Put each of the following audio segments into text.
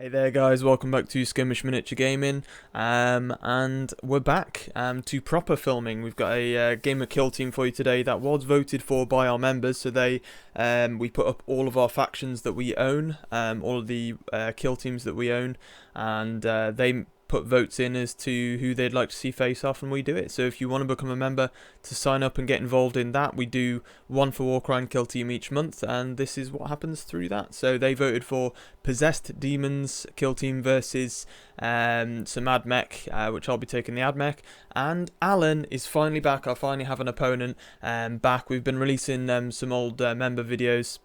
Hey there guys, welcome back to Skirmish Miniature Gaming, and we're back to proper filming. We've got a gamer kill team for you today that was voted for by our members. So we put up all of our factions that we own, all of the kill teams that we own, and they put votes in as to who they'd like to see face off, and we do it. So if you want to become a member to sign up and get involved in that, we do one for Warcry kill team each month, and this is what happens through that. So they voted for Possessed Demons kill team versus some Admech, which I'll be taking the Admech, and Alan is finally back. I finally have an opponent back. We've been releasing some old member videos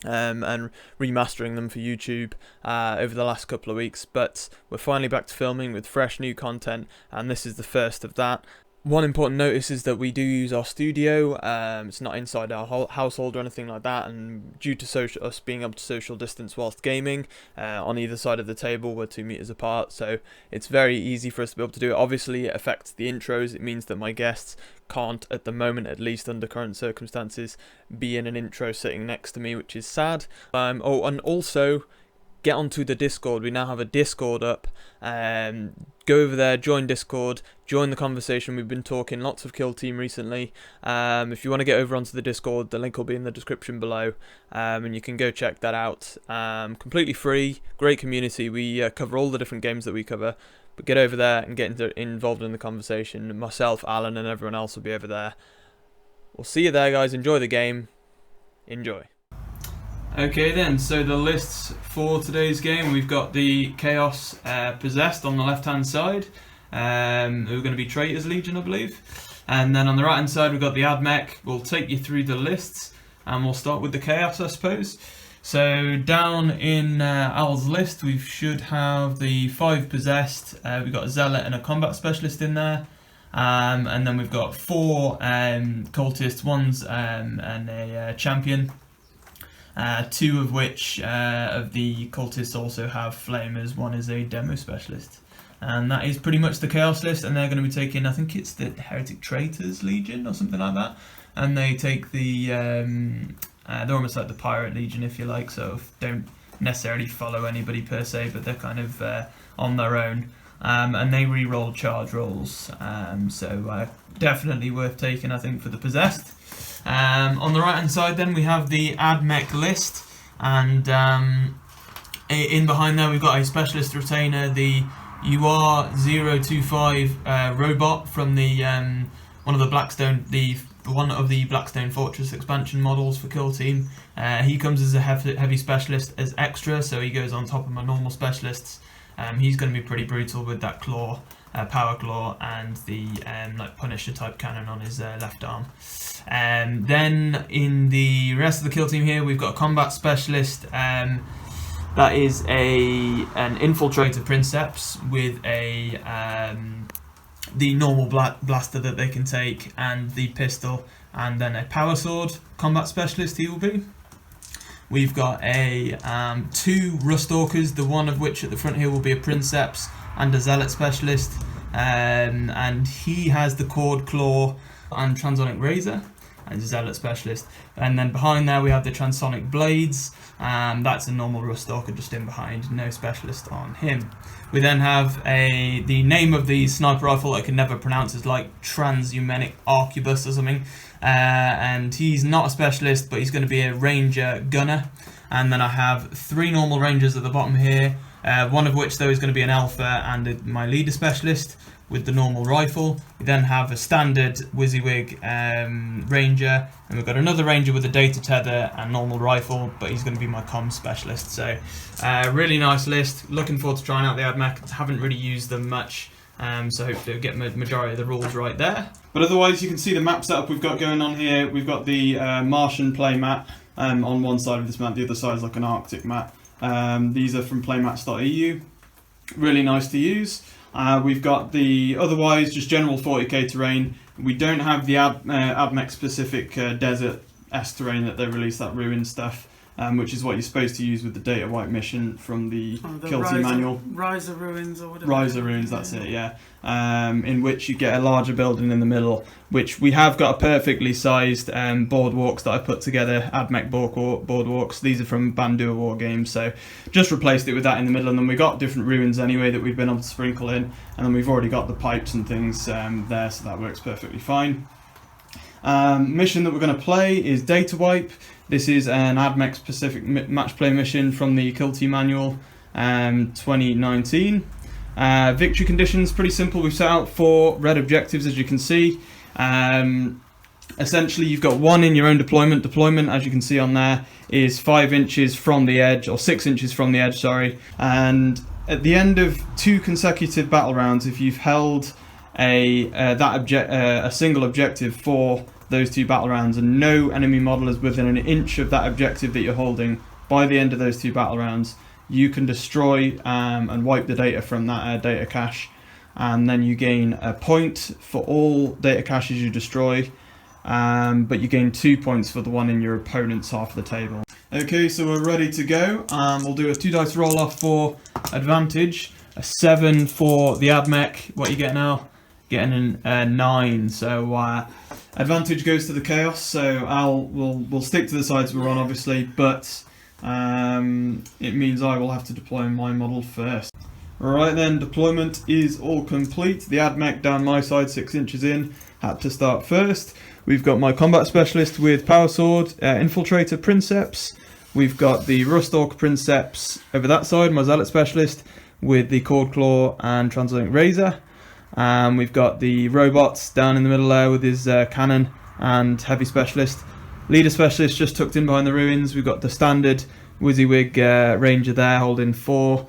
and remastering them for YouTube over the last couple of weeks, but we're finally back to filming with fresh new content, and this is the first of that. One important notice is that we do use our studio. It's not inside our household or anything like that, and due to us being able to social distance whilst gaming, on either side of the table we're 2 meters apart, so it's very easy for us to be able to do it. Obviously it affects the intros. It means that my guests can't, at the moment at least under current circumstances, be in an intro sitting next to me, which is sad. Oh, and also get onto the Discord. We now have a Discord up. Go over there, join Discord, join the conversation. We've been talking lots of kill team recently. If you want to get over onto the Discord, the link will be in the description below, and you can go check that out. Completely free, great community. We cover all the different games that we cover, but get over there and get involved in the conversation. Myself, Alan, and everyone else will be over there. We'll see you there, guys. Enjoy the game. Enjoy. Okay then, so the lists for today's game, we've got the Chaos Possessed on the left hand side, who are going to be Traitors Legion, I believe, and then on the right hand side we've got the Admech. We'll take you through the lists, and we'll start with the Chaos, I suppose. So down in Al's list we should have the 5 Possessed. We've got a Zealot and a Combat Specialist in there, and then we've got 4 Cultists, one's and a Champion. 2 of which of the cultists also have flamers. One is a demo specialist, and that is pretty much the Chaos list. And they're going to be taking, I think it's the Heretic Traitors Legion or something like that, and they take the they're almost like the Pirate Legion, if you like, so don't necessarily follow anybody per se, but they're kind of on their own, and they re-roll charge rolls, so definitely worth taking, I think, for the Possessed. On the right hand side then we have the Admech list, and in behind there we've got a Specialist Retainer, the UR025 robot from the one of the Blackstone Fortress expansion models for kill team. He comes as a heavy specialist as extra, so he goes on top of my normal specialists. He's going to be pretty brutal with that claw, power claw, and the like Punisher type cannon on his left arm. Then in the rest of the kill team here we've got a combat specialist, that is an infiltrator princeps with a the normal blaster that they can take, and the pistol, and then a power sword combat specialist he will be. We've got a 2 Rustalkers, the one of which at the front here will be a princeps and a zealot specialist, and he has the cord claw and transonic razor and zealot specialist. And then behind there we have the transonic blades, that's a normal Rustalker just in behind, no specialist on him. We then have the name of the sniper rifle I can never pronounce is like Transhumanic Arquebus or something, and he's not a specialist, but he's going to be a ranger gunner. And then I have 3 normal rangers at the bottom here, one of which though is going to be an alpha and my leader specialist with the normal rifle. We then have a standard WYSIWYG ranger, and we've got another ranger with a data tether and normal rifle, but he's going to be my comm specialist. So really nice list. Looking forward to trying out the Admech. Haven't really used them much, so hopefully we'll get majority of the rules right there. But otherwise you can see the map setup we've got going on here. We've got the Martian play map on one side of this map, the other side is like an Arctic map. These are from playmats.eu, really nice to use. We've got the otherwise just general 40k terrain. We don't have the Admech specific desert S terrain that they released, that ruin stuff. which is what you're supposed to use with the data wipe mission from the Kilty manual. Rise of Ruins or whatever. Rise of Ruins, that's it, yeah. In which you get a larger building in the middle, which we have got a perfectly sized boardwalks that I put together, Admech boardwalks. These are from Bandua War Games, so just replaced it with that in the middle, and then we got different ruins anyway that we've been able to sprinkle in, and then we've already got the pipes and things there, so that works perfectly fine. Mission that we're going to play is Data Wipe. This is an Admech specific match play mission from the Kilty manual 2019. Victory conditions, pretty simple. We've set out 4 red objectives, as you can see. Essentially, you've got 1 in your own deployment. Deployment, as you can see on there, is 5 inches from the edge, or 6 inches from the edge, sorry. And at the end of 2 consecutive battle rounds, if you've held a single objective for those 2 battle rounds, and no enemy model is within an inch of that objective that you're holding by the end of those 2 battle rounds, you can destroy and wipe the data from that data cache, and then you gain a point for all data caches you destroy, but you gain 2 points for the one in your opponent's half of the table. Okay, so we're ready to go. We'll do a 2 dice roll off for advantage, a 7 for the Admech. What you get now? Getting a 9, so advantage goes to the chaos. So we'll stick to the sides we're on, obviously, but it means I will have to deploy my model first. Alright then, deployment is all complete. The Admech down my side, 6 inches in, had to start first. We've got my combat specialist with power sword, infiltrator princeps. We've got the rust orc princeps over that side, my zealot specialist with the cord claw and transonic razor. We've got the robots down in the middle there with his cannon and heavy specialist. Leader specialist just tucked in behind the ruins. We've got the standard WYSIWYG ranger there holding 4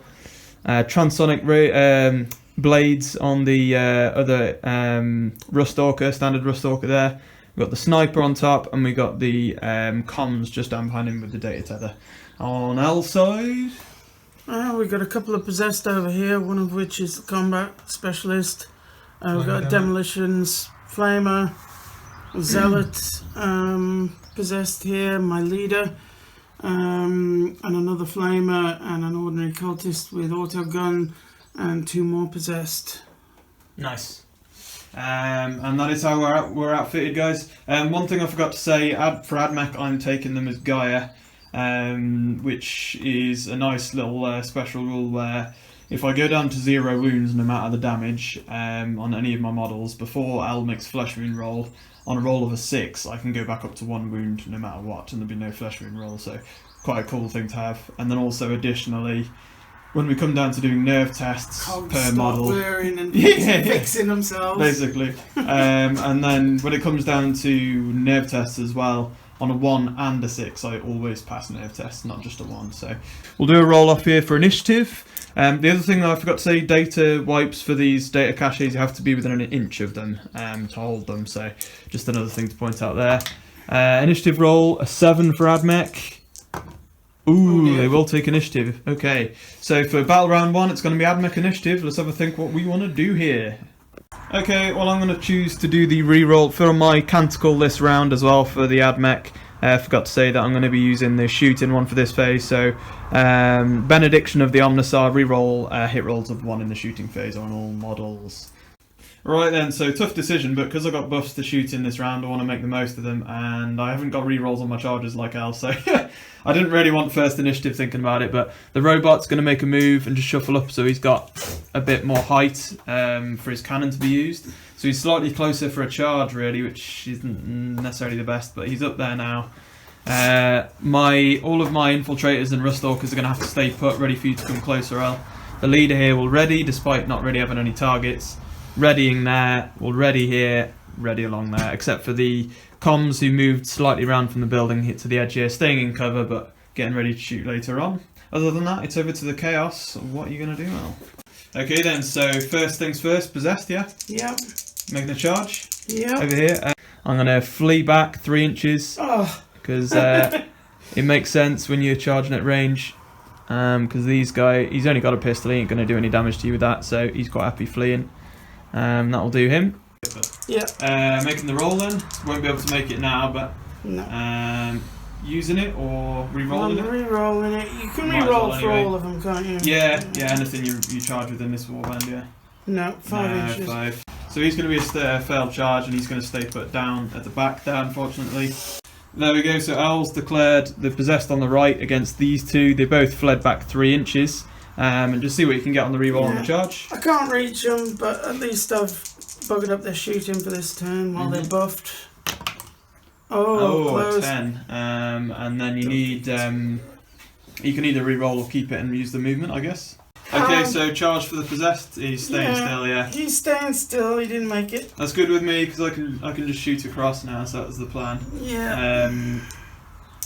transonic blades on the other standard rust orca there. We've got the sniper on top, and we got the comms just down behind him with the data tether. On L side, we've got a couple of possessed over here, one of which is the combat specialist. We've got demolitions, flamer, zealot possessed here, my leader, and another flamer, and an ordinary cultist with auto gun, and 2 more possessed. Nice. And that is how we're outfitted, guys. One thing I forgot to say, for Admech, I'm taking them as Gaia, which is a nice little special rule where if I go down to 0 wounds no matter the damage on any of my models, before Elmic's flesh wound roll, on a roll of a 6, I can go back up to 1 wound no matter what, and there'll be no flesh wound roll, so quite a cool thing to have. And then also additionally, when we come down to doing nerve tests per model, wearing and fixing themselves, basically, and then when it comes down to nerve tests as well, on a 1 and a 6, I always pass nerve tests, not just a 1. So we'll do a roll off here for initiative. The other thing that I forgot to say, data wipes for these data caches, you have to be within an inch of them to hold them. So just another thing to point out there. Initiative roll, a 7 for Admech. Ooh, they will take initiative. Okay, so for battle round 1, it's going to be Admech initiative. Let's have a think what we want to do here. Okay, well, I'm going to choose to do the reroll for my canticle this round as well for the Admech. I forgot to say that I'm going to be using the shooting one for this phase. So, Benediction of the Omnissiah, reroll hit rolls of 1 in the shooting phase on all models. Right then, so tough decision, but because I got buffs to shoot in this round, I want to make the most of them, and I haven't got rerolls on my charges like Al, so I didn't really want first initiative thinking about it, but the robot's going to make a move and just shuffle up so he's got a bit more height for his cannon to be used. So he's slightly closer for a charge, really, which isn't necessarily the best, but he's up there now. All of my infiltrators and rust orcas are going to have to stay put, ready for you to come closer, Al. The leader here will ready, despite not really having any targets. Readying there, will ready here, ready along there, except for the comms who moved slightly around from the building hit to the edge here, staying in cover but getting ready to shoot later on. Other than that, it's over to the chaos. What are you going to do, Al? Okay then, so first things first, possessed, yeah? Yep. Making a charge? Yep. Over here. I'm going to flee back 3 inches, because it makes sense when you're charging at range, because he's only got a pistol, he ain't going to do any damage to you with that, so he's quite happy fleeing. That'll do him. Yeah. Making the roll then. Won't be able to make it now, but no. using it or re-rolling it? I'm re-rolling it. You can Might as re-roll well for anyway. all of them, can't you? Yeah, anything you charge within this warband, yeah. No, 5 inches. 5. So he's going to be a failed charge, and he's going to stay put down at the back there, unfortunately. There we go, so Owl's declared the possessed on the right against these two. They both fled back 3 inches. And just see what you can get on the reroll on the charge. I can't reach them, but at least I've buggered up their shooting for this turn while they're buffed. Oh, close. 10. And then you need... you can either reroll or keep it and use the movement, I guess. Okay, so charge for the possessed. He's staying still, yeah. He's staying still. He didn't make it. That's good with me because I can just shoot across now. So that was the plan. Yeah.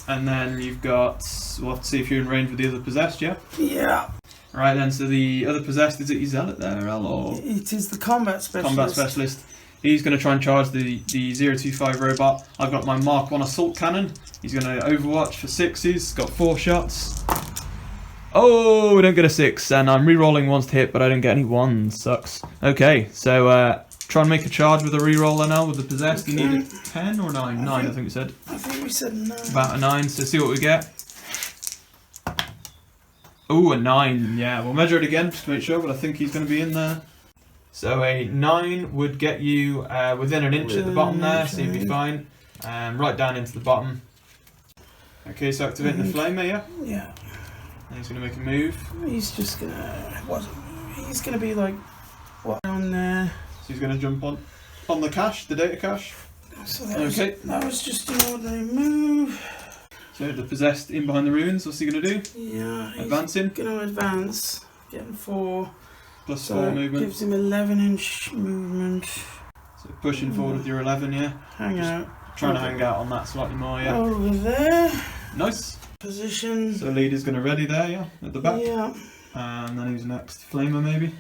And then you've got. We'll have to see if you're in range with the other possessed. Yeah. Yeah. Right then. So the other possessed, is it your zealot there, Al, or it is the combat specialist. Combat specialist. He's going to try and charge the 025 robot. I've got my Mark 1 assault cannon. He's going to overwatch for 6s. Got 4 shots. Oh, we don't get a 6, and I'm re-rolling 1s to hit, but I don't get any 1s. Sucks. Okay, so try and make a charge with a re-roller now with the possessed. You need a 10 or 9? 9, I think we said. I think we said 9. About a 9, so see what we get. Oh, a 9, yeah. We'll measure it again just to make sure, but I think he's going to be in there. So a 9 would get you within an inch at the bottom there, so you'd be fine. Right down into the bottom. Okay, so activating the flamer, yeah? Yeah. He's going to make a move. He's just going to... He's going to be like... What? Down there. So he's going to jump on the cache, the data cache. So that was just an ordinary move. So the possessed in behind the ruins, what's he going to do? Yeah. Advancing? Going to advance. Getting 4. Plus 4 movement. Gives him 11-inch movement. So pushing forward with your 11, yeah? Hang out. Trying to hang out on that slightly more, yeah? Over there. Nice. Position. So leader's going to ready there, yeah? At the back? Yeah. And then who's next? Flamer, maybe?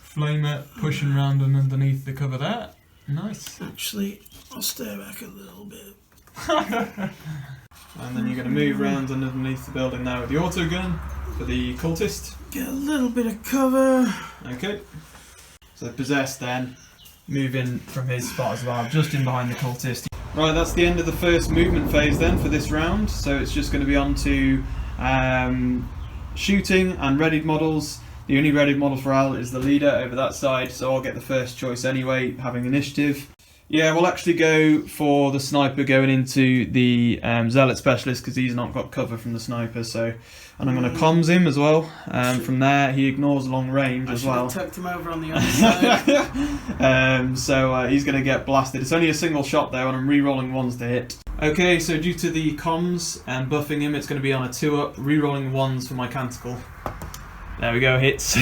Flamer pushing round and underneath the cover there. Nice. Actually, I'll stay back a little bit. And then you're going to move round underneath the building now with the auto gun for the cultist. Get a little bit of cover. Okay. So possessed then, moving from his spot as well, just in behind the cultist. Right, that's the end of the first movement phase then for this round. So it's just going to be on to shooting and readied models. The only readied model for Al is the leader over that side, so I'll get the first choice anyway, having initiative. Yeah, we'll actually go for the sniper going into the zealot specialist because he's not got cover from the sniper. So, and I'm going to comms him as well. From there, he ignores long range as well. I tucked him over on the other side. So he's going to get blasted. It's only a single shot though, and I'm re-rolling 1s to hit. Okay, so due to the comms and buffing him, it's going to be on a 2-up, re-rolling 1s for my canticle. There we go, hits.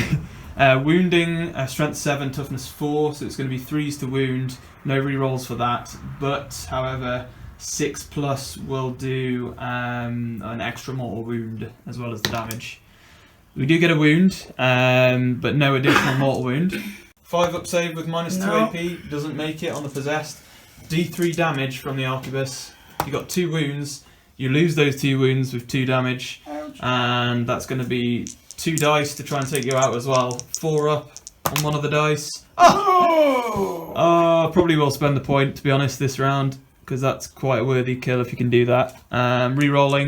Wounding, strength 7, toughness 4, so it's going to be 3s to wound. No re-rolls for that, but however 6+ will do an extra mortal wound as well as the damage. We do get a wound, but no additional mortal wound. 5-up save with -2 AP, doesn't make it on the possessed. D3 damage from the arquebus. You got 2 wounds, you lose those 2 wounds with 2 damage. Ouch. And that's going to be 2 dice to try and take you out as well. 4 up on one of the dice. Oh! Probably will spend the point, to be honest, this round, because that's quite a worthy kill if you can do that. Re-rolling.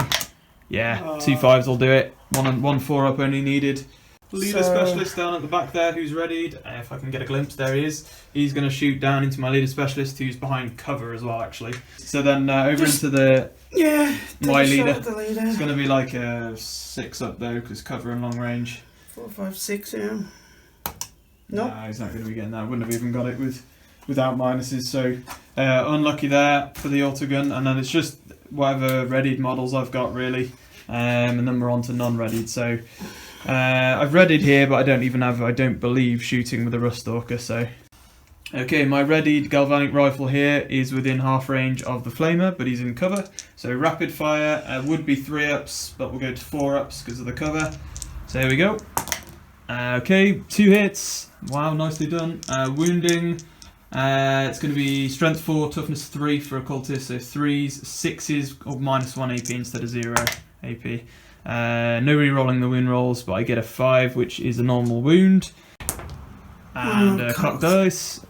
Yeah, 2 5s will do it. 1 4 up only needed. Leader specialist down at the back there who's readied. If I can get a glimpse, there he is. He's going to shoot down into my leader specialist who's behind cover as well, actually. So then over into the... Yeah, my leader. It's going to be like a 6 up though, because cover and long range. 4 5 6, yeah. Nope. Nah, he's not going to be getting that. Wouldn't have even got it without minuses. So unlucky there for the auto gun, and then it's just whatever readied models I've got really, and then we're on to non-readied. So I've readied here, but I don't even have, I don't believe, shooting with a rust stalker. So okay, my readied galvanic rifle here is within half range of the flamer, but he's in cover. So rapid fire would be 3-ups, but we'll go to 4-ups because of the cover. So here we go. Okay, 2 hits. Wow, nicely done. Wounding. It's going to be strength 4, toughness 3 for a cultist. So 3s, 6s, or -1 AP instead of 0 AP. No re-rolling the wound rolls, but I get a 5, which is a normal wound. And cock dice.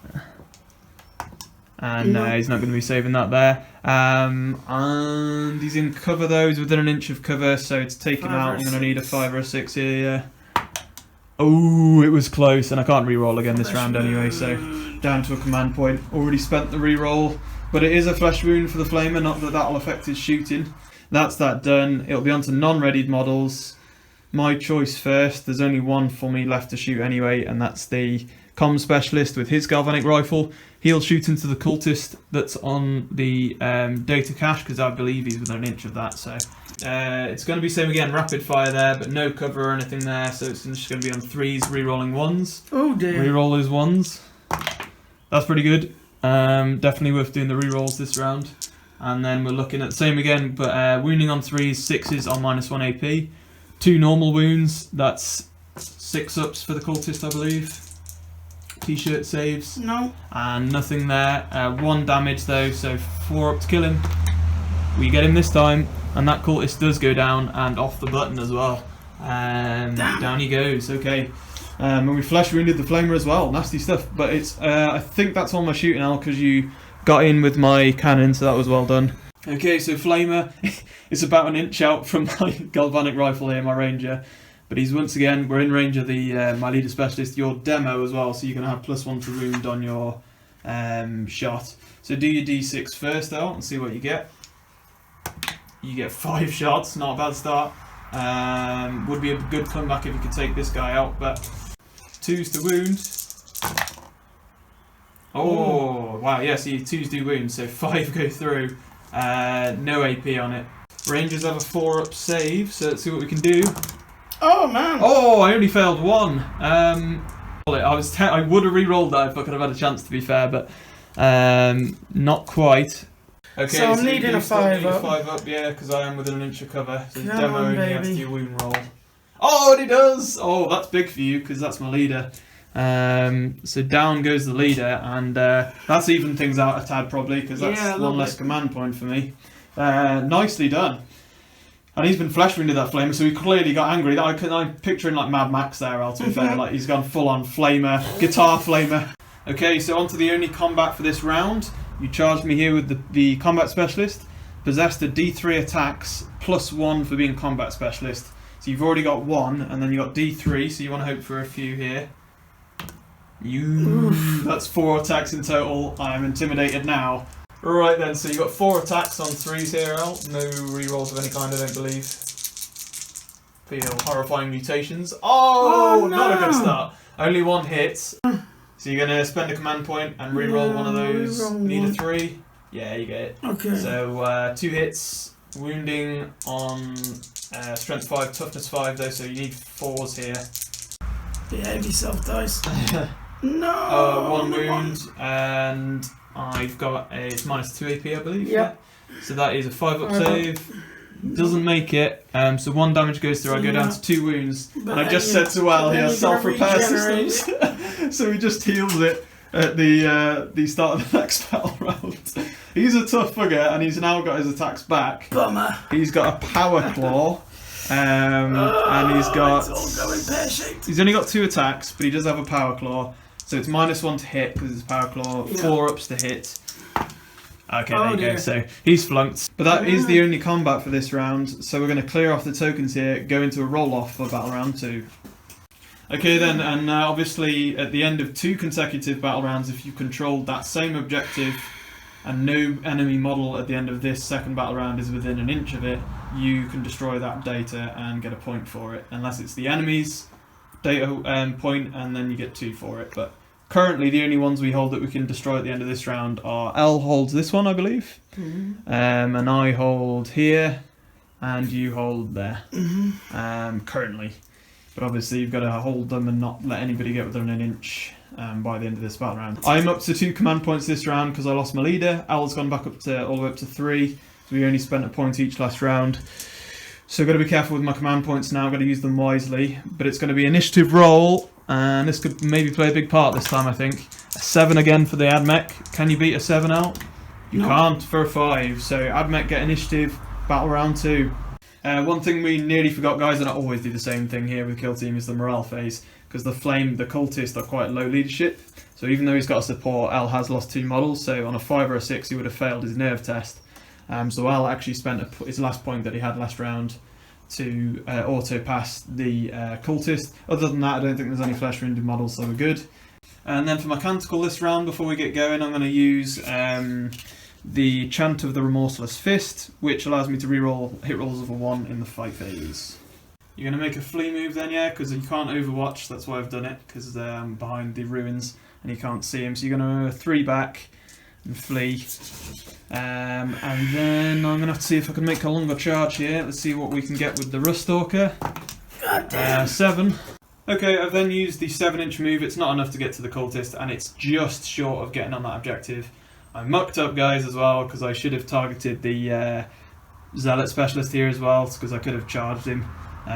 and he's not going to be saving that there. And he's in cover though, he's within an inch of cover, so to take him out I'm going to need a 5 or a 6 here, yeah. Oh, it was close, and I can't re-roll again this round anyway, so down to a command point. Already spent the re-roll, but it is a flesh wound for the Flamer, not that that'll affect his shooting. That's that done. It'll be on to non-readied models. My choice first. There's only one for me left to shoot anyway, and that's the comm specialist with his galvanic rifle. He'll shoot into the cultist that's on the data cache, because I believe he's within an inch of that, so... it's going to be same again, rapid fire there, but no cover or anything there, so it's just going to be on 3s, re-rolling 1s. Oh dear. Re-roll those 1s. That's pretty good. Definitely worth doing the re-rolls this round. And then we're looking at the same again, but wounding on 3s, 6s on -1 AP. 2 normal wounds, that's 6 ups for the cultist, I believe. T-shirt saves. No. And nothing there. 1 damage though, so 4 up to kill him. We get him this time. And that cultist does go down and off the button as well. Down he goes, okay. And we flesh wounded the Flamer as well, nasty stuff. But it's I think that's all my shooting, Al, because you got in with my cannon, so that was well done. Okay, so Flamer is about an inch out from my galvanic rifle here, my Ranger. But he's once again, we're in range of the my leader specialist, your demo as well, so you're going to have +1 to wound on your shot. So do your D6 first out and see what you get. You get 5 shots, not a bad start. Would be a good comeback if you could take this guy out, but 2s to wound. Oh, wow, yeah, see, 2s do wound, so 5 go through. No AP on it. Rangers have a 4-up save, so let's see what we can do. Oh, man. Oh, I only failed 1. I would have re-rolled that if I could have had a chance, to be fair, but not quite. Okay, so I'm needing a 5 up. 5 up, yeah, because I am within an inch of cover. So Come demo on, only has to baby. do your wound roll. Oh, and he does! Oh, that's big for you, because that's my leader. So down goes the leader, and that's even things out a tad probably, because that's 1 less command point for me. Nicely done. And he's been flesh wounded, that Flamer, so he clearly got angry. I'm picturing like Mad Max there, Al, to be fair. Like, he's gone full on Flamer, guitar Flamer. Okay, so on to the only combat for this round. You charged me here with the combat specialist. Possessed a D3 attacks +1 for being combat specialist. So you've already got 1, and then you got D3, so you want to hope for a few here. That's 4 attacks in total. I'm intimidated now. Right then, so you got 4 attacks on 3s here, Al. No rerolls of any kind, I don't believe. Feel horrifying mutations. Oh, no. Not a good start. Only 1 hit. So you're going to spend a command point and re-roll one of those. Need a 3. Yeah, you get it. Okay. So 2 hits, wounding on strength 5, toughness 5 though, so you need 4s here. Behave yourself, dice. No! 1 wound, and I've got it's -2 AP, I believe. Yep. Yeah. So that is a 5-up save. Doesn't make it. So 1 damage goes through. I go down to 2 wounds, and I just said to Al here, self-repair systems. So he just heals it at the start of the next battle round. He's a tough bugger, and he's now got his attacks back. Bummer. He's got a power claw, and he's got. It's all going pear-shaped. He's only got 2 attacks, but he does have a power claw. So it's -1 to hit because it's power claw, 4 ups to hit. Okay, there you go. So he's flunked. But that is the only combat for this round. So we're going to clear off the tokens here, go into a roll-off for battle round 2. Okay then, and obviously at the end of 2 consecutive battle rounds, if you controlled that same objective and no enemy model at the end of this second battle round is within an inch of it, you can destroy that data and get a point for it. Unless it's the enemy's data point, and then you get 2 for it. But currently the only ones we hold that we can destroy at the end of this round are L holds this one, I believe, and I hold here, and you hold there, currently. But obviously you've got to hold them and not let anybody get within an inch by the end of this battle round. I'm up to 2 command points this round because I lost my leader. Al's gone back up to all the way up to 3, so we only spent a point each last round. So I've got to be careful with my command points now, I've got to use them wisely. But it's going to be initiative roll, and this could maybe play a big part this time, I think. A 7 again for the Admech. Can you beat a 7 out? You can't for a 5, so Admech get initiative, battle round 2. One thing we nearly forgot, guys, and I always do the same thing here with Kill Team, is the morale phase. Because the cultists are quite low leadership. So even though he's got a support, Al has lost 2 models, so on a 5 or a 6 he would have failed his nerve test. So Al actually spent his last point that he had last round to auto-pass the cultist. Other than that, I don't think there's any flesh-wounded models, so we're good. And then for my canticle this round, before we get going, I'm going to use the Chant of the Remorseless Fist, which allows me to reroll hit rolls of a 1 in the fight phase. You're going to make a flee move then, yeah? Because you can't overwatch, that's why I've done it, because they're behind the ruins and you can't see him. So you're going to 3 back and flee. And then I'm going to have to see if I can make a longer charge here. Let's see what we can get with the Ruststalker. 7. Okay, I've then used the 7-inch move. It's not enough to get to the cultist, and it's just short of getting on that objective. I mucked up, guys, as well, because I should have targeted the Zealot Specialist here as well, because I could have charged him.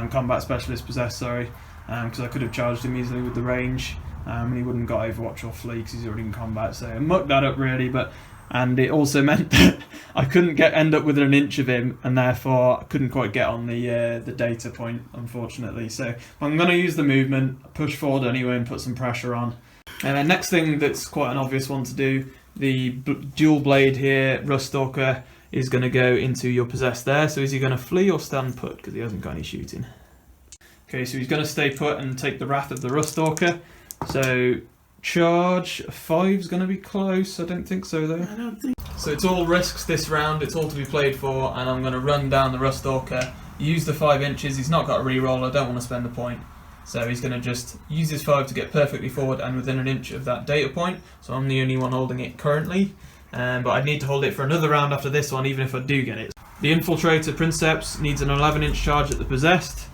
Combat Specialist Possessed, sorry. Because I could have charged him easily with the range, and he wouldn't have got Overwatch or Flee because he's already in combat. So I mucked that up, really, and it also meant that I couldn't end up within an inch of him, and therefore I couldn't quite get on the data point, unfortunately. So I'm going to use the movement, push forward anyway, and put some pressure on. And then next thing that's quite an obvious one to do, the dual blade here, Ruststalker, is going to go into your possessed there. So is he going to flee or stand put? Because he hasn't got any shooting. Okay, so he's going to stay put and take the wrath of the Ruststalker. So charge 5 is going to be close. I don't think so though. I don't think. So it's all risks this round. It's all to be played for, and I'm going to run down the Ruststalker. Use the 5 inches. He's not got a reroll. I don't want to spend the point. So he's going to just use his 5 to get perfectly forward and within an inch of that data point. So I'm the only one holding it currently. But I need to hold it for another round after this one, even if I do get it. The Infiltrator Princeps needs an 11-inch charge at the Possessed.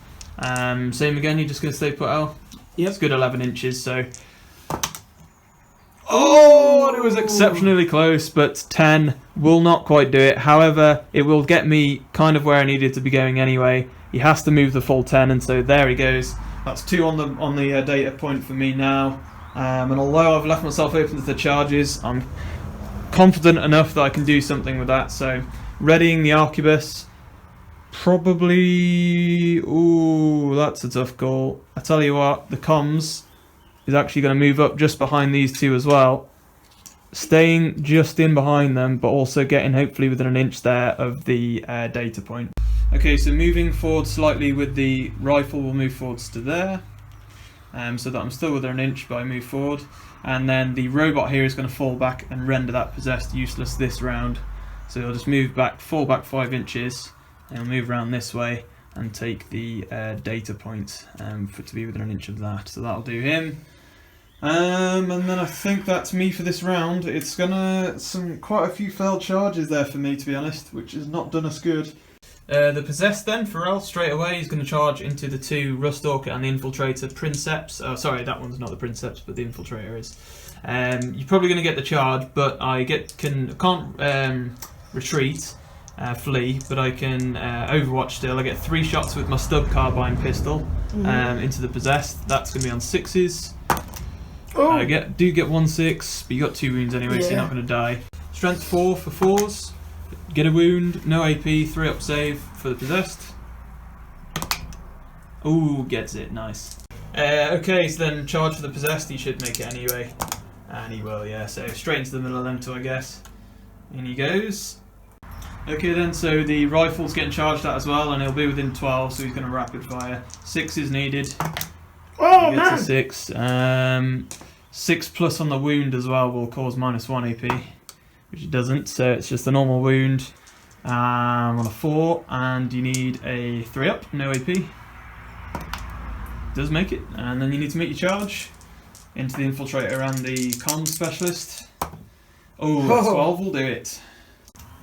Same again, you're just going to stay put out? Yep. It's good 11 inches, so... Oh, it was exceptionally close, but 10 will not quite do it. However, it will get me kind of where I needed to be going anyway. He has to move the full 10, and so there he goes. That's 2 on the data point for me now. And although I've left myself open to the charges, I'm confident enough that I can do something with that. So, readying the Arquebus. Probably... Ooh, that's a tough call. I tell you what, the comms is actually going to move up just behind these 2 as well. Staying just in behind them, but also getting hopefully within an inch there of the data point. Okay, so moving forward slightly with the rifle, we'll move forwards to there. So that I'm still within an inch, but I move forward. And then the robot here is going to fall back and render that possessed useless this round. So I'll just move back, fall back 5 inches, and I'll move around this way and take the data point for to be within an inch of that. So that'll do him. And then I think that's me for this round. It's quite a few failed charges there for me, to be honest, which has not done us good. The Possessed then, Pharrell, straight away, he's going to charge into the 2 Ruststalker and the Infiltrator Princeps. Oh, sorry, that one's not the Princeps, but the Infiltrator is. You're probably going to get the charge, but I can't retreat, flee, but I can Overwatch still. I get 3 shots with my stub carbine pistol into the Possessed. That's going to be on 6s. Oh. I do get 1 6, but you got 2 wounds anyway, so you're not going to die. Strength 4 for 4s. Get a wound, no AP, 3 up save for the Possessed. Ooh, gets it, nice. Okay, so then charge for the Possessed, he should make it anyway. And he will, yeah, so straight into the middle of them 2, I guess. In he goes. Okay then, so the rifle's getting charged at as well, and he'll be within 12, so he's going to rapid fire. 6 is needed. Oh, he gets a 6. 6 plus on the wound as well will cause -1 AP. Which it doesn't, so it's just a normal wound. On a 4, and you need a 3 up, no AP. Does make it, and then you need to make your charge into the Infiltrator and the Comms Specialist. Oh, 12 will do it.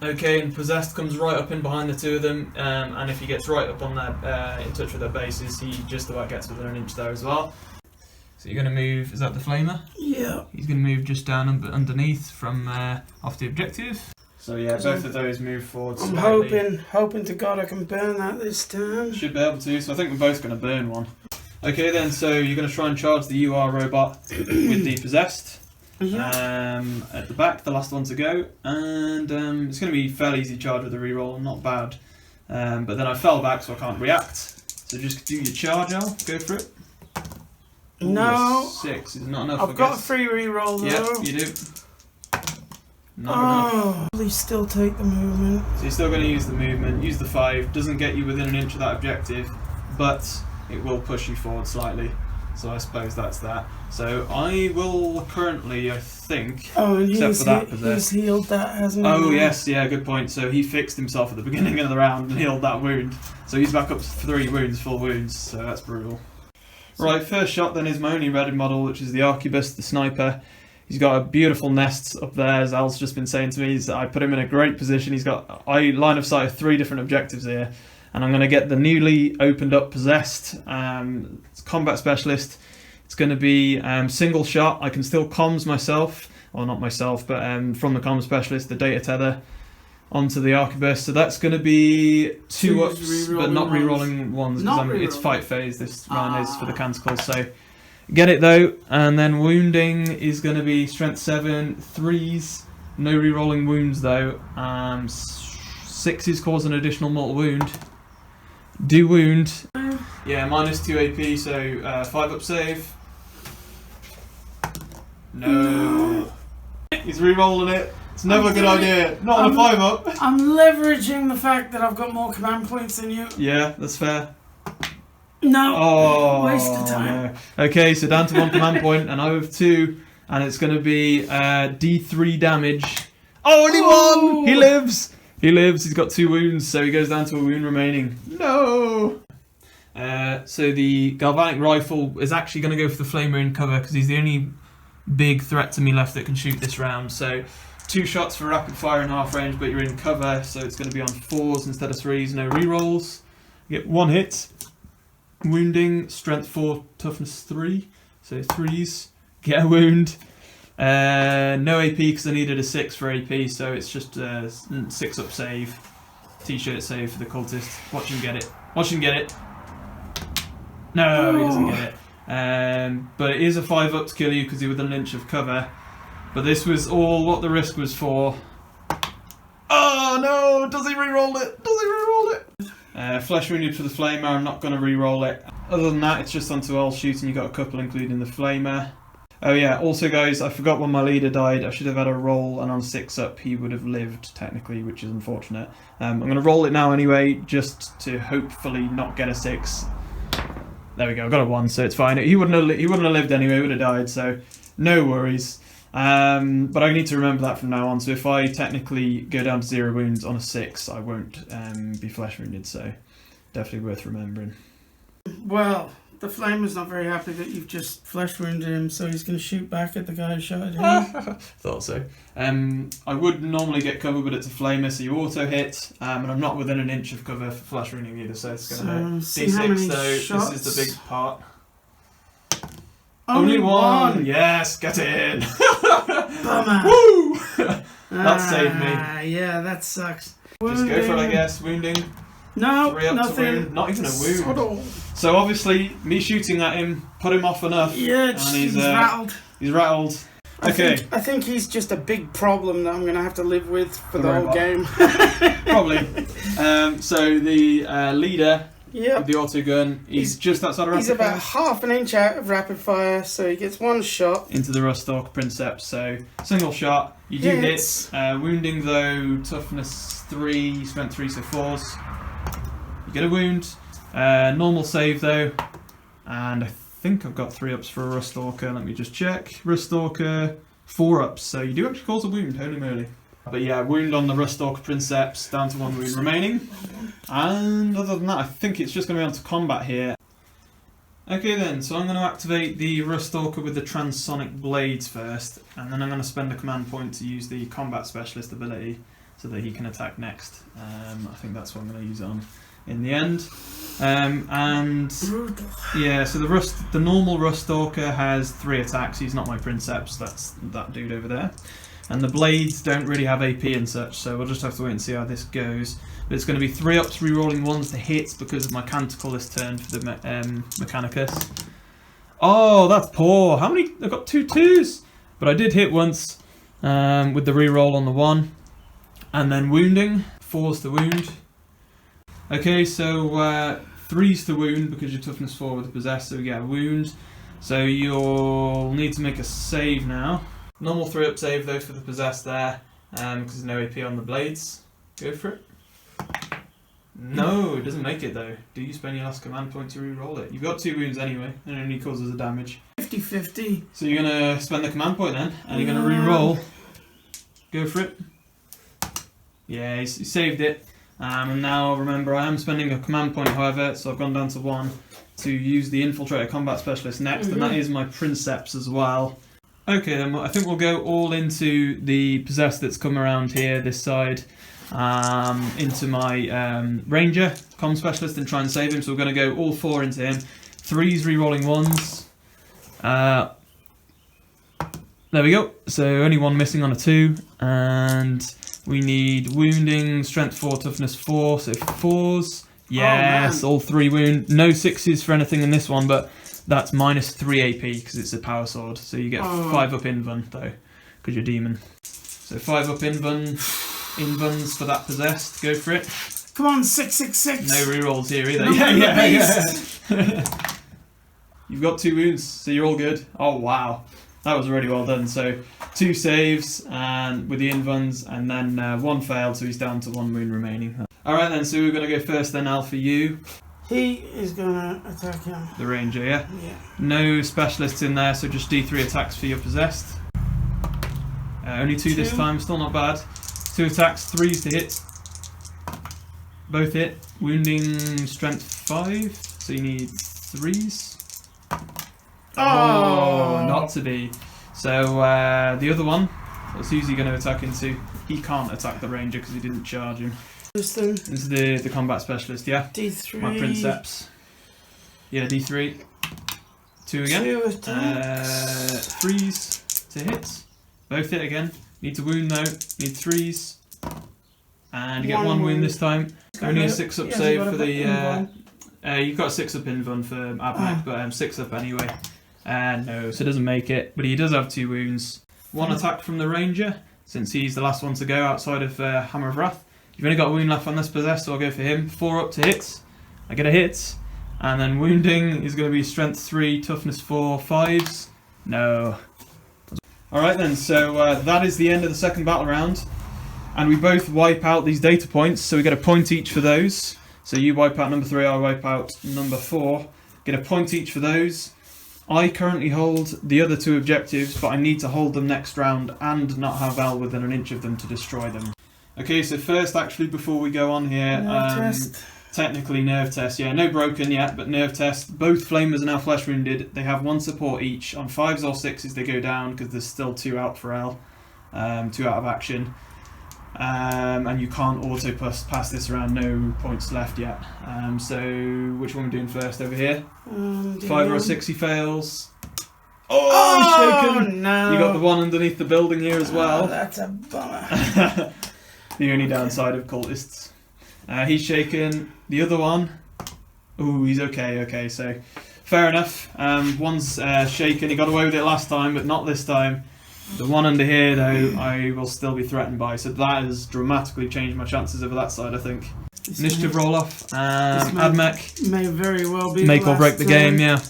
Okay, and Possessed comes right up in behind the 2 of them, and if he gets right up on their, in touch with their bases, he just about gets within an inch there as well. So you're going to move, is that the Flamer? Yeah. He's going to move just down underneath from off the objective. So yeah, both of those move forward slightly. I'm hoping to God I can burn that this time. Should be able to, so I think we're both going to burn one. Okay then, so you're going to try and charge the UR robot with the Possessed. Yeah. At the back, the last one to go. And it's going to be fairly easy charge with a reroll, not bad. But then I fell back, so I can't react. So just do your charge, Al. Go for it. Ooh, No. 6 is not enough. I've got a free reroll though. Yep, you do. Not enough. Please still take the movement. So you're still going to use the movement. Use the 5. Doesn't get you within an inch of that objective, but it will push you forward slightly. So I suppose that's that. So I will currently, I think, and except for that possess. he's healed that, hasn't he? Oh yes, yeah, good point. So he fixed himself at the beginning of the round and healed that wound. So he's back up to 3 wounds, full wounds. So that's brutal. Right, first shot then is my only ready model, which is the Arquebus, the sniper. He's got a beautiful nest up there, as Al's just been saying to me. I put him in a great position. He's got line of sight of 3 different objectives here. And I'm going to get the newly opened up Possessed. It's combat specialist. It's going to be single shot. I can still comms myself, or not myself, but from the comms specialist, the data tether onto the Arquebus. So that's going to be 2 ups, but not re-rolling ones, because it's fight phase this round is for the canticles. So get it though, and then wounding is going to be strength 7, 3s, no re-rolling wounds though. 6s cause an additional mortal wound. Do wound. Yeah, -2 AP, so 5 up save. No. He's re-rolling it. It's never a good idea. Not on a 5 up. I'm leveraging the fact that I've got more command points than you. Yeah, that's fair. No. Oh, waste of time. No. Okay, so down to 1 command point, and I have 2, and it's going to be D3 damage. Oh, only 1! He lives! He lives, he's got 2 wounds, so he goes down to a wound remaining. No! So the Galvanic Rifle is actually going to go for the Flamer in cover, because he's the only big threat to me left that can shoot this round. So 2 shots for rapid fire in half range, but you're in cover, so it's going to be on 4s instead of 3s, no rerolls. You get 1 hit. Wounding, strength 4, toughness 3, so 3s. Get a wound. No AP because I needed a 6 for AP, so it's just a 6 up save. T-shirt save for the cultist. Watch him get it. Watch him get it. No, he doesn't get it. But it is a 5 up to kill you because you're within an inch of cover. But this was all what the risk was for. Oh no! Does he re-roll it? Does he re-roll it? Flesh wounded for the Flamer. I'm not going to re-roll it. Other than that, it's just onto all shooting. You got a couple, including the Flamer. Oh yeah, also guys, I forgot when my leader died. I should have had a roll, and on 6 up he would have lived technically, which is unfortunate. I'm going to roll it now anyway, just to hopefully not get a 6. There we go, I got a 1, so it's fine. He wouldn't have lived anyway, he would have died, so no worries. But I need to remember that from now on, so if I technically go down to 0 wounds on a 6, I won't be flesh wounded, so definitely worth remembering. Well, the Flamer's not very happy that you've just flesh wounded him, so he's going to shoot back at the guy who shot at him. Thought so. I would normally get cover, but it's a Flamer, so you auto hit, and I'm not within an inch of cover for flash wounding either, so it's going to hurt. D6 though, shots? this is the big part. Only 1! Yes, get in! Bummer! Woo! That saved me. Yeah, that sucks. Just go for it, I guess. Wounding. No, 3 up nothing. To wound. Not even a wound. So obviously, me shooting at him put him off enough. Yeah, and he's rattled. He's rattled. Okay. I think he's just a big problem that I'm going to have to live with for the whole game. Probably. So the leader yep. with the auto gun, he's just outside of rapid fire. He's about half an inch out of rapid fire, so he gets 1 shot. Into the Rustalk Princeps, so single shot. You do hit. Wounding though, toughness 3, strength 3, so 4s. You get a wound. Normal save though, and I think I've got 3 ups for a Rustalker. Let me just check. Rustalker, 4 ups, so you do actually cause a wound, holy moly. But yeah, wound on the Rustalker Princeps, down to 1 wound remaining. And other than that, I think it's just going to be on to combat here. Okay then, so I'm going to activate the Rustalker with the Transonic Blades first, and then I'm going to spend a command point to use the Combat Specialist ability so that he can attack next. I think that's what I'm going to use it on in the end. And yeah, so the normal Rustalker has 3 attacks. He's not my Princeps, that's that dude over there. And the blades don't really have AP and such, so we'll just have to wait and see how this goes. But it's going to be 3 ups, re-rolling 1s to hit because of my canticle this turn for the Mechanicus. Oh, that's poor. How many? I've got 2 2s, but I did hit once with the re-roll on the 1, and then wounding 4s to wound. Okay, so 3s to wound because your toughness 4 with the possessed, so we get a wound. So you'll need to make a save now. Normal 3-up save though for the possessed there, because there's no AP on the blades. Go for it. No, it doesn't make it though. Do you spend your last command point to re-roll it? You've got 2 wounds anyway, and it only causes a damage. 50-50. So you're going to spend the command point then, and you're going to re-roll. Go for it. Yeah, he saved it. And now remember, I am spending a command point however, so I've gone down to 1 to use the Infiltrator Combat Specialist next, and that is my Princeps as well. Okay then, I think we'll go all into the Possessed that's come around here, this side. Into my Ranger, Comm Specialist, and try and save him. So we're going to go all 4 into him. 3s re-rolling 1s. There we go. So only 1 missing on a 2. And we need Wounding, Strength 4, Toughness 4. So 4s. Yes, all 3 wound. No 6s for anything in this one, but that's minus 3 AP because it's a power sword. So you get 5 up Invuln though, because you're demon. So 5 up Invuns for that possessed. Go for it. Come on, 666. No rerolls here either. Yeah. You've got 2 wounds, so you're all good. Oh wow, that was really well done. So 2 saves and with the Invuns, and then 1 failed, so he's down to 1 wound remaining. All right then. So we're gonna go first then, Al, for you. He is gonna attack him. The Ranger, yeah. Yeah. No specialists in there, so just D3 attacks for your possessed. Only 2 this time, still not bad. 2 attacks, 3s to hit. Both hit. Wounding strength 5, so you need 3s. Oh, not to be. So the other one, who's he going to attack into? He can't attack the Ranger because he didn't charge him. Into the Combat Specialist, yeah? D3. My Princeps. Yeah, D3. 2 again. 2 attacks. 3s to hit. Both hit again. Need to wound though. Need 3s. And you get 1 wound this time. Only a 6-up save for the. You've got a 6-up Invuln for Abmech, but 6-up anyway. No, so it doesn't make it. But he does have 2 wounds. 1 attack from the Ranger, since he's the last one to go outside of Hammer of Wrath. You've only got a wound left on this possessed, so I'll go for him. 4 up to hit. I get a hit. And then wounding is going to be strength 3, toughness 4, 5s. No. Alright then, so that is the end of the second battle round. And we both wipe out these data points, so we get a point each for those. So you wipe out number 3, I wipe out number 4. Get a point each for those. I currently hold the other 2 objectives, but I need to hold them next round and not have Al within an inch of them to destroy them. Okay, so first, actually, before we go on here, technically nerve test. Yeah, no broken yet, but nerve test. Both Flamers are now flesh wounded. They have 1 support each. On 5s or 6s, they go down because there's still 2 out for Al, 2 out of action. And you can't auto pass this around. No points left yet. So which one are we doing first over here? 5 or 6 he fails. Oh, he's shaken. No. You got the one underneath the building here as well. Oh, that's a bummer. The only downside of cultists. He's shaken. The other one, ooh, he's okay. Okay, so fair enough. One's shaken. He got away with it last time, but not this time. The one under here, though, I will still be threatened by. So that has dramatically changed my chances over that side, I think. Initiative roll off. Admech. May very well be. Make or break the game. Yeah.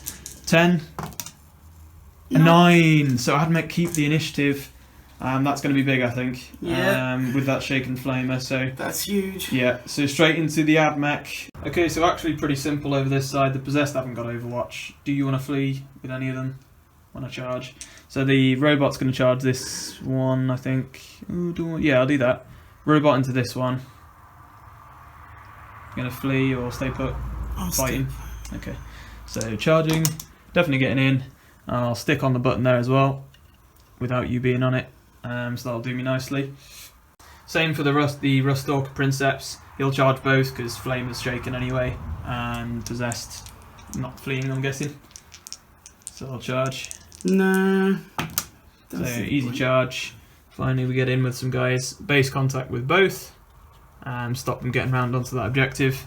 10. A 9. So Admech keep the initiative. That's going to be big, I think. Yeah. With that shaken flamer, so that's huge. Yeah. So straight into the Admech. Okay, so actually pretty simple over this side. The possessed haven't got Overwatch. Do you want to flee with any of them? Want to charge? So the robot's going to charge this one, I think. Ooh, yeah, I'll do that. Robot into this one. Going to flee or stay put? Fighting. Okay. So charging, definitely getting in. I'll stick on the button there as well, without you being on it. So that'll do me nicely. Same for the Rustalker Princeps. He'll charge both because Flame is shaken anyway, and Possessed not fleeing, I'm guessing. So I'll charge. No. So easy charge. Finally we get in with some guys. Base contact with both. And stop them getting round onto that objective.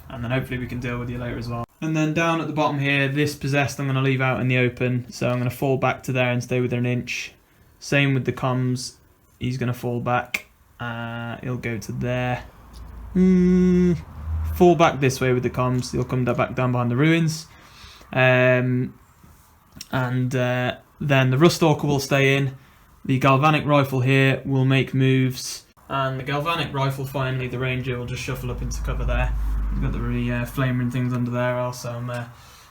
And then hopefully we can deal with you later as well. And then down at the bottom here, this Possessed I'm going to leave out in the open. So I'm going to fall back to there and stay within an inch. Same with the comms. He's going to fall back. He'll go to there. Fall back this way with the comms. He'll come back down behind the ruins. and then the Rust Stalker will stay in. The Galvanic Rifle here will make moves, and the Galvanic Rifle finally, the Ranger, will just shuffle up into cover there. We've got the flamer and things under there, also I'm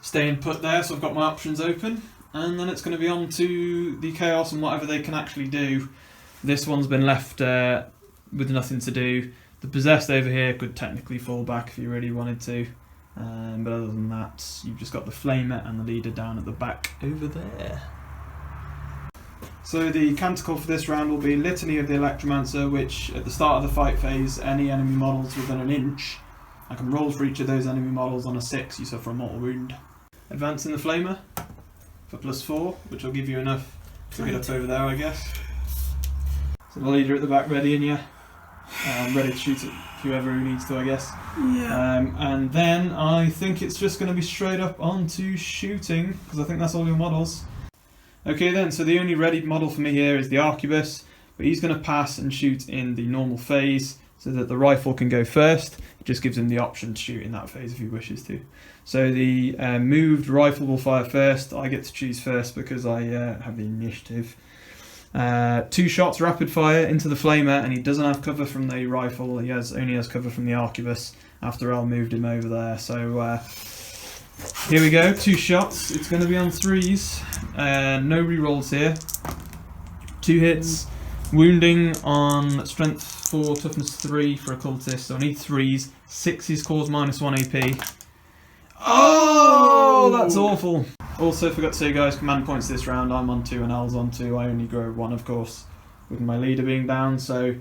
staying put there, so I've got my options open. And then it's going to be on to the Chaos and whatever they can actually do. This one's been left with nothing to do. The Possessed over here could technically fall back if you really wanted to. But other than that, you've just got the Flamer and the Leader down at the back over there. So the canticle for this round will be Litany of the Electromancer, which at the start of the fight phase, any enemy models within an inch, I can roll for each of those enemy models. On a 6, you suffer a mortal wound. Advancing the Flamer for +4, which will give you enough to get up over there, I guess. So the Leader at the back ready, and ready to shoot at whoever who needs to, I guess. Yeah. And then I think it's just going to be straight up onto shooting, because I think that's all your models. Okay then, so the only ready model for me here is the Arquebus, but he's going to pass and shoot in the normal phase, so that the rifle can go first. It just gives him the option to shoot in that phase if he wishes to. So the moved rifle will fire first. I get to choose first because I have the initiative. 2 shots rapid fire into the Flamer, and he doesn't have cover from the rifle. He only has cover from the Arquebus after I moved him over there. So here we go, 2 shots. It's going to be on 3s. No rerolls here. 2 hits. Wounding on strength 4, toughness 3 for a cultist. So I need 3s. 6s cause -1 AP. Oh, that's awful. Also forgot to say, guys, command points this round. I'm on 2 and Al's on 2. I only grow 1, of course, with my Leader being down. So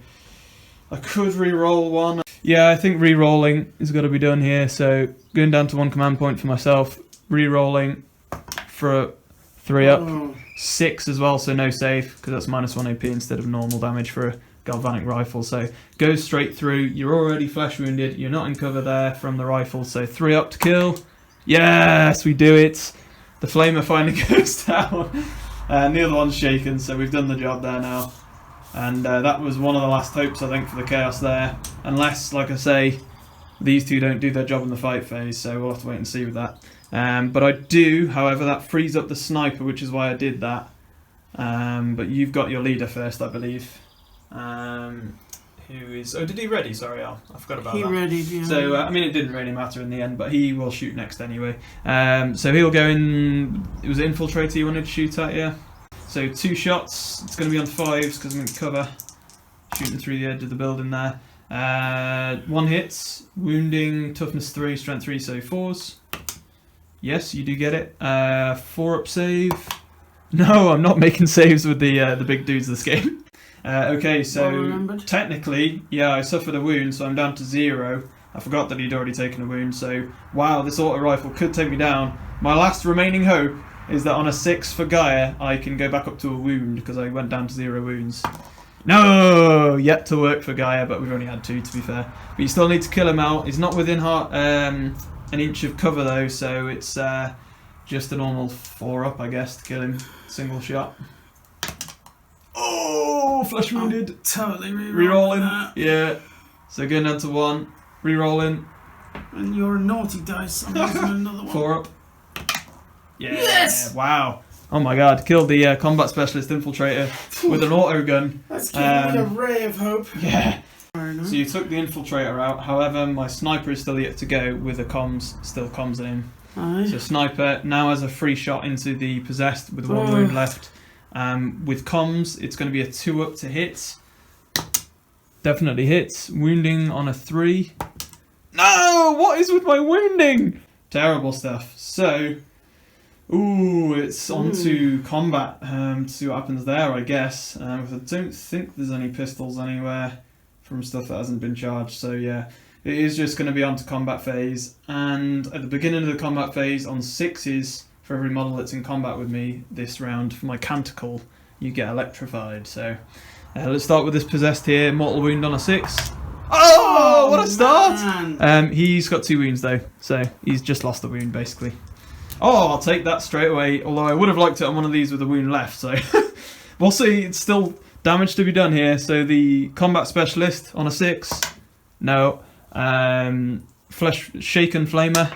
I could re-roll 1. Yeah, I think re-rolling is got to be done here. So going down to 1 command point for myself. Re-rolling for a 3 up. 6 as well, so no save, because that's -1 AP instead of normal damage for a Galvanic Rifle. So goes straight through. You're already flesh wounded. You're not in cover there from the rifle. So 3 up to kill. Yes, we do it. The Flamer finally goes down. And the other one's shaken, so we've done the job there now. And that was one of the last hopes, I think, for the Chaos there. Unless, like I say, these two don't do their job in the fight phase, so we'll have to wait and see with that. But I do, however, that frees up the Sniper, which is why I did that. But you've got your Leader first, I believe. Who is... Oh, did he ready? Sorry, Al. I forgot about that. He readied, yeah. So, I mean, it didn't really matter in the end, but he will shoot next anyway. So he'll go in... It was Infiltrator you wanted to shoot at, yeah? So 2 shots. It's going to be on 5s because I'm in cover. Shooting through the edge of the building there. 1 hit. Wounding, toughness 3, strength 3, so 4s. Yes, you do get it. 4 up save. No, I'm not making saves with the big dudes this game. Okay, so technically, yeah, I suffered a wound, so I'm down to 0. I forgot that he'd already taken a wound, so wow, this auto rifle could take me down. My last remaining hope is that on a 6 for Gaia, I can go back up to a wound, because I went down to 0 wounds. No! Yet to work for Gaia, but we've only had 2 to be fair. But you still need to kill him out. He's not within an inch of cover though, so it's just a normal 4 up, I guess, to kill him. Single shot. Oh, flesh wounded. Totally re-rolling. That. Yeah. So going down to 1. Re-rolling. And you're a naughty dice. I'm using another one. 4 up. Yeah. Yes! Wow. Oh my god. Killed the combat specialist infiltrator with an auto gun. That's giving me a ray of hope. Yeah. So you took the infiltrator out. However, my sniper is still yet to go with the comms. Still comms in him. Aye. So sniper now has a free shot into the possessed with 1 wound left. With comms, it's going to be a 2 up to hit. Definitely hits. Wounding on a 3. No! What is with my wounding? Terrible stuff. So, ooh, it's on to combat. To see what happens there, I guess. I don't think there's any pistols anywhere from stuff that hasn't been charged. So yeah, it is just going to be on to combat phase. And at the beginning of the combat phase, on 6s, for every model that's in combat with me this round, for my canticle, you get electrified. So let's start with this possessed here. Mortal wound on a 6. Oh, what a start! He's got 2 wounds though, so he's just lost the wound basically. Oh, I'll take that straight away. Although I would have liked it on one of these with a wound left. So we'll see. It's still damage to be done here. So the combat specialist on a 6. No. Flesh shaken flamer.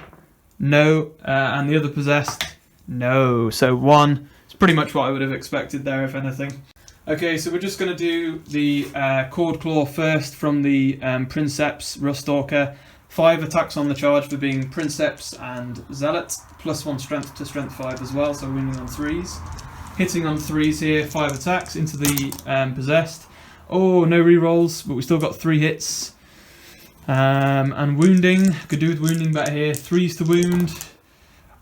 No. And the other possessed. No, so 1. It's pretty much what I would have expected there, if anything. Okay, so we're just going to do the Cord Claw first from the Princeps Rustalker. 5 attacks on the charge for being Princeps and Zealot, +1 strength to strength 5 as well, so winning on 3s. Hitting on 3s here, 5 attacks into the Possessed. Oh, no rerolls, but we still got 3 hits. And wounding, could do with wounding better here. 3s to wound,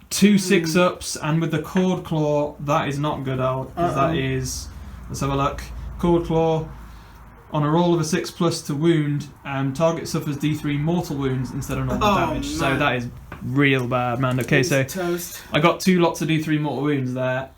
2 6-ups, and with the Cord Claw, that is not good, Al, because that is, let's have a look. Cord Claw, on a roll of a 6+ to wound, target suffers D3 mortal wounds instead of normal damage. Man. So that is real bad, man. Okay, so toast. I got 2 lots of D3 mortal wounds there,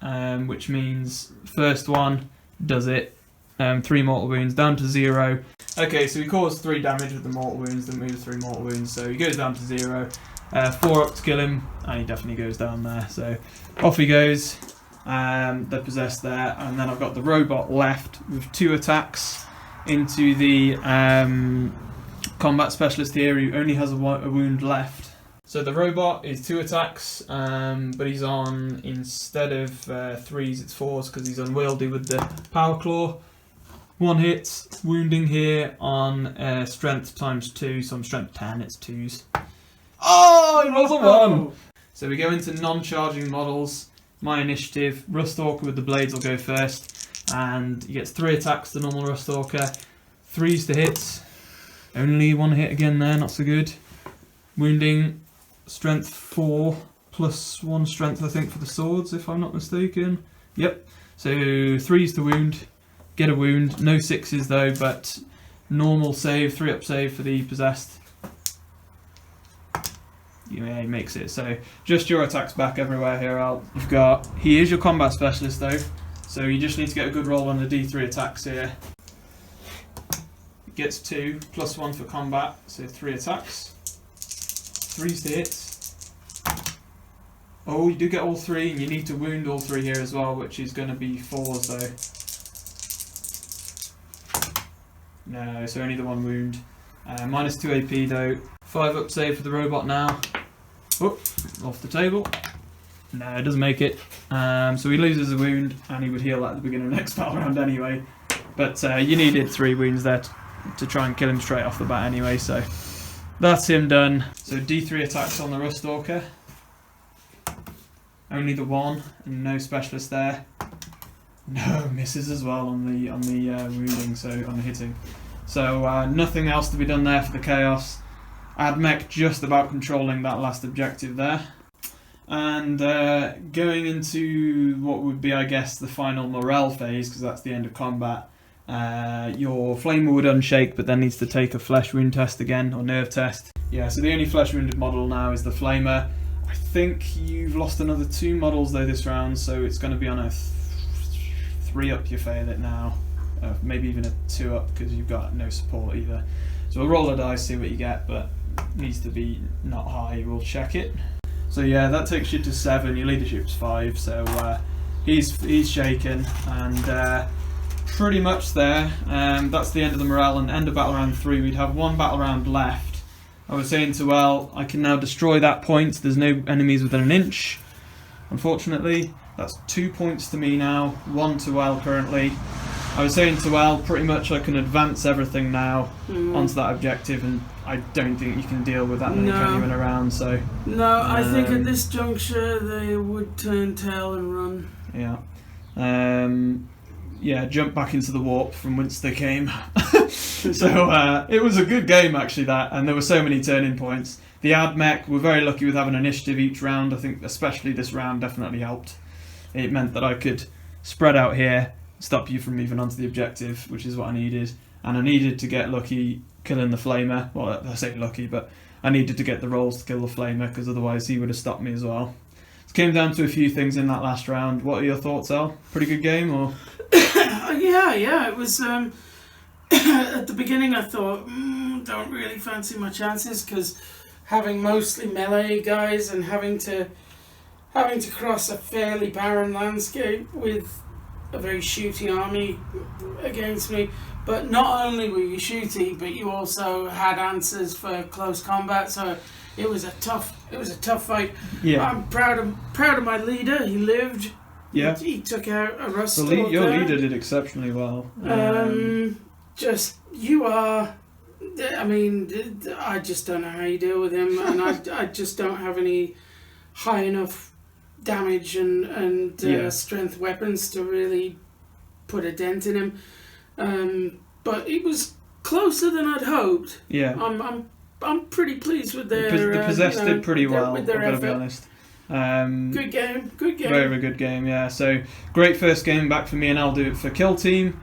which means first one does it. 3 mortal wounds, down to 0. Okay, so he caused 3 damage with the mortal wounds, then moved 3 mortal wounds, so he goes down to 0. 4 up to kill him, and he definitely goes down there. So off he goes. They're possessed there, and then I've got the robot left with 2 attacks into the combat specialist here, who only has a wound left. So the robot is 2 attacks, but he's on, instead of 3s, it's 4s because he's unwieldy with the power claw. 1 hit, wounding here on strength times 2, so I'm strength 10, it's 2s. Oh, he rolls a 1! So we go into non-charging models. My initiative, Rustalker with the blades will go first, and he gets 3 attacks, the normal Rustalker. 3s to hit, only 1 hit again there, not so good. Wounding, strength 4, +1 strength I think for the swords, if I'm not mistaken. Yep, so 3s to wound. Get a wound, no 6s though, but normal save, 3-up save for the possessed. Yeah, he makes it. So just your attacks back everywhere here, Al. You've got, he is your combat specialist though, so you just need to get a good roll on the D3 attacks here. Gets 2, +1 for combat, so 3 attacks. 3s to hit. Oh, you do get all 3, and you need to wound all 3 here as well, which is going to be 4s though. No, so only the 1 wound. -2 AP though. 5-up save for the robot now. Oh, off the table. No, it doesn't make it. So he loses a wound, and he would heal at the beginning of the next battle round anyway. But you needed 3 wounds there to try and kill him straight off the bat anyway, so that's him done. So D3 attacks on the Rustalker. Only the 1, and no specialist there. No, misses as well on the wounding, so on the hitting. So nothing else to be done there for the Chaos. Admech just about controlling that last objective there. And going into what would be, I guess, the final morale phase, because that's the end of combat. Your Flamer would unshake, but then needs to take a flesh wound test again, or nerve test. Yeah, so the only flesh wounded model now is the Flamer. I think you've lost another 2 models though this round, so it's going to be on a 3-up you fail it now. Maybe even a 2-up because you've got no support either. So we'll roll a dice, see what you get, but needs to be not high, we'll check it. So yeah, that takes you to 7, your leadership's 5, so he's shaken, and pretty much there. That's the end of the morale, and end of battle round 3. We'd have 1 battle round left. I was saying to El, I can now destroy that point, there's no enemies within an inch. Unfortunately, that's 2 points to me now, 1 to El currently. I was saying to El, pretty much I can advance everything now onto that objective, and I don't think you can deal with that many genuine around, so... No, I think at this juncture they would turn tail and run. Yeah. Yeah, jump back into the warp from whence they came. So it was a good game actually, that, and there were so many turning points. The Admech were very lucky with having initiative each round. I think especially this round definitely helped. It meant that I could spread out here, stop you from moving onto the objective, which is what I needed. And I needed to get lucky killing the Flamer. Well, I say lucky, but I needed to get the rolls to kill the Flamer, because otherwise he would have stopped me as well. It came down to a few things in that last round. What are your thoughts, Al? Pretty good game, or...? Yeah, it was... at the beginning I thought, don't really fancy my chances, because having mostly melee guys and having to cross a fairly barren landscape with a very shooty army against me. But not only were you shooty, but you also had answers for close combat, so it was a tough fight. Yeah. I'm proud of my leader. He lived. Yeah. He took out a rust. Your leader did exceptionally well. You are. I mean, I just don't know how you deal with him, and I just don't have any high enough damage and strength weapons to really put a dent in him. But it was closer than I'd hoped. Yeah. I'm pretty pleased with their. The Possessed did pretty well. I've got to be effort. honest. Good game. Very good game. Yeah. So great first game back for me, and I'll do it for Kill Team.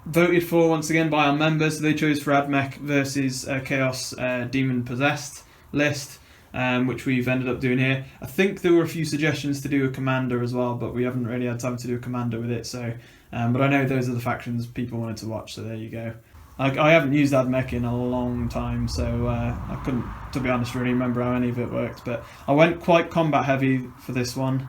Voted for once again by our members. They chose for Admech versus Chaos Demon Possessed list, which we've ended up doing here. I think there were a few suggestions to do a commander as well, but we haven't really had time to do a commander with it. So, but I know those are the factions people wanted to watch. So there you go. I haven't used Admech in a long time, so I couldn't, to be honest, really remember how any of it worked. But I went quite combat heavy for this one,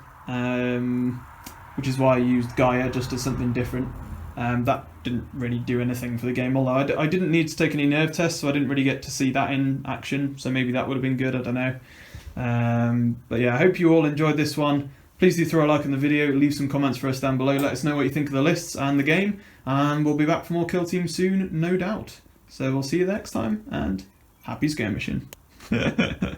which is why I used Gaia just as something different. That didn't really do anything for the game, although I didn't need to take any nerve tests, so I didn't really get to see that in action, so maybe that would have been good, I don't know. But yeah, I hope you all enjoyed this one. Please do throw a like on the video, leave some comments for us down below, let us know what you think of the lists and the game, and we'll be back for more Kill Team soon, no doubt. So we'll see you next time, and happy skirmishing.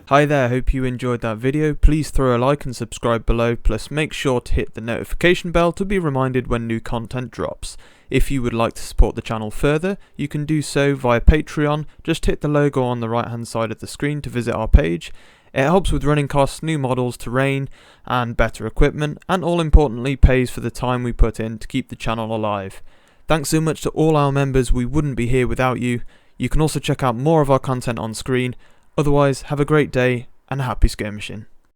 Hi there, hope you enjoyed that video. Please throw a like and subscribe below, plus make sure to hit the notification bell to be reminded when new content drops. If you would like to support the channel further, you can do so via Patreon. Just hit the logo on the right hand side of the screen to visit our page. It helps with running costs, new models, terrain and better equipment, and all importantly pays for the time we put in to keep the channel alive. Thanks so much to all our members, we wouldn't be here without you. You can also check out more of our content on screen. Otherwise, have a great day and happy skirmishing.